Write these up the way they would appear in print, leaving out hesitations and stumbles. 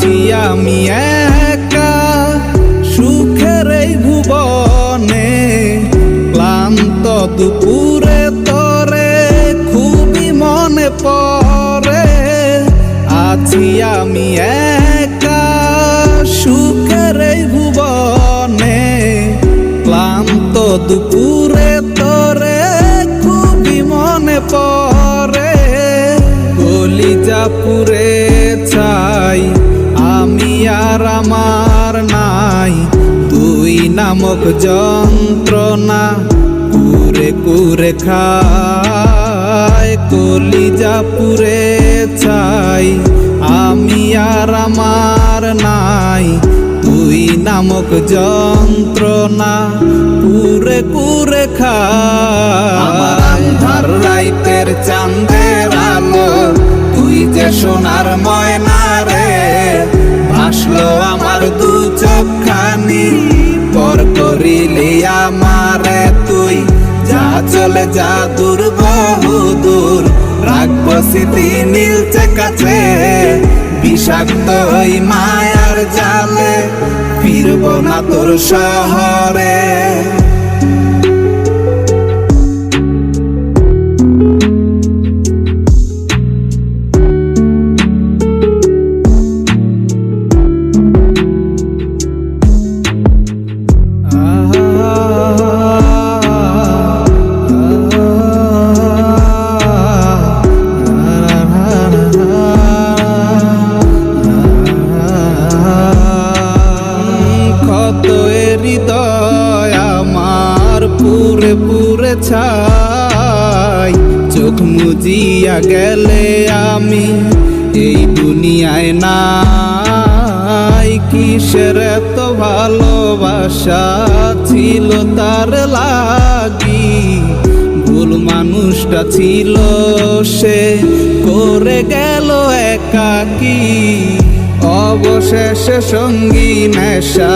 আছি আমি একা সুখের এই ভুবনে, ক্লান্ত দুপুরে তরে খুবই মনে পড়ে। আছি আমি একা সুখের এই ভুবনে, ক্লান্ত দুপুরে তরে খুবই মনে পড়ে। কলিজা পুরে ছাই আমি আর আমার নাই, তুই নামক যন্ত্রণা কুরে কুরে খায়। কলিজা পুরে ছাই আমি আর আমার নাই, তুই নামক যন্ত্রণা কুরে কুরে খায়। আমার আন্ধার রাইতের চাঁদের আলো, তুই যে সোনার ময়না রে, ভাসলো আমার দু চোখখানি, পর করিলি আমারে তুই। যা চলে যা দূর বহু দূর, রাখবো স্মৃতি নীলচে কাছে, বিষাক্ত ওই মায়ার জালে ফিরবো না তোর শহরে। হৃদয় আমার পুরে পুরে ছাই, চোখ মুজিয়া গেলে আমি এই দুনিয়ায় নাই। কিসের এত ভালোবাসা ছিল তার লাগি, ভুল মানুষটা ছিল সে করে গেল একাকী। অবশেষে সঙ্গী নেশা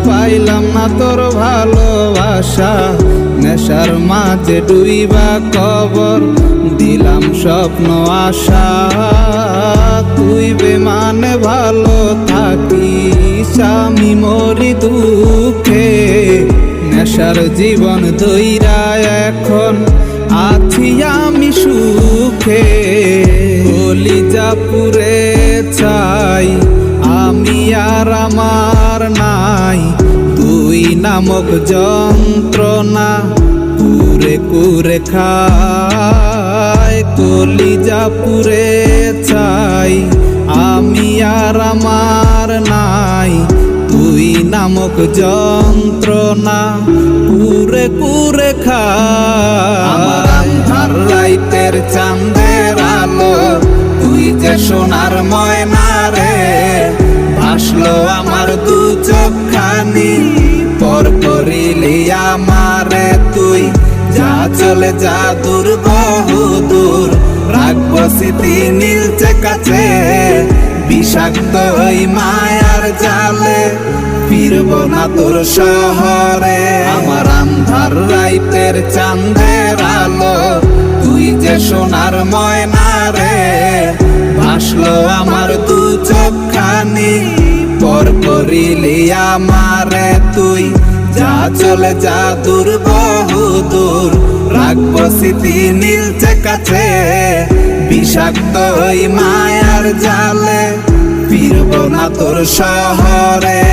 পাইলাম না তোর ভালোবাসা, নেশার মাঝে ডুইবা কবর দিলাম স্বপ্ন আশা। তুই বেমানে ভালো থাকিস আমি মরি দুঃখে, নেশার জীবন দইরা এখন আছি আমি সুখে। কলিজা পুরে ছাই আমি আর আমার নাই, তুই নামক যন্ত্রণা কুরে কুরে খায়। কলিজা পুরে ছাই আমি আর আমার নাই, তুই নামক যন্ত্রণা কুরে কুরে খায়। আমার আন্ধার রাইতের চাঁদের আলো, তুই যে সোনার ময়না রে, ভাসলো আমার দু চোখখানি, পর করিলি আমারে তুই। যা চলে যা দূর বহু দূর, রাখবো স্মৃতি নীলচে কাছে, বিষাক্ত ওই মায়ার জালে ফিরবো না তোর শহরে। আমার আন্ধার রাইতের চাঁদের আলো, তুই যে সোনার ময়না রে, ভাসলো আমার দু চোখখানি, পর করিলি আমারে তুই। যা চলে যা দূর বহু দূর, রাখবো স্মৃতি নীলচে কাছে, বিষাক্ত ওই মায়ার জালে ফিরবো না তোর শহরে।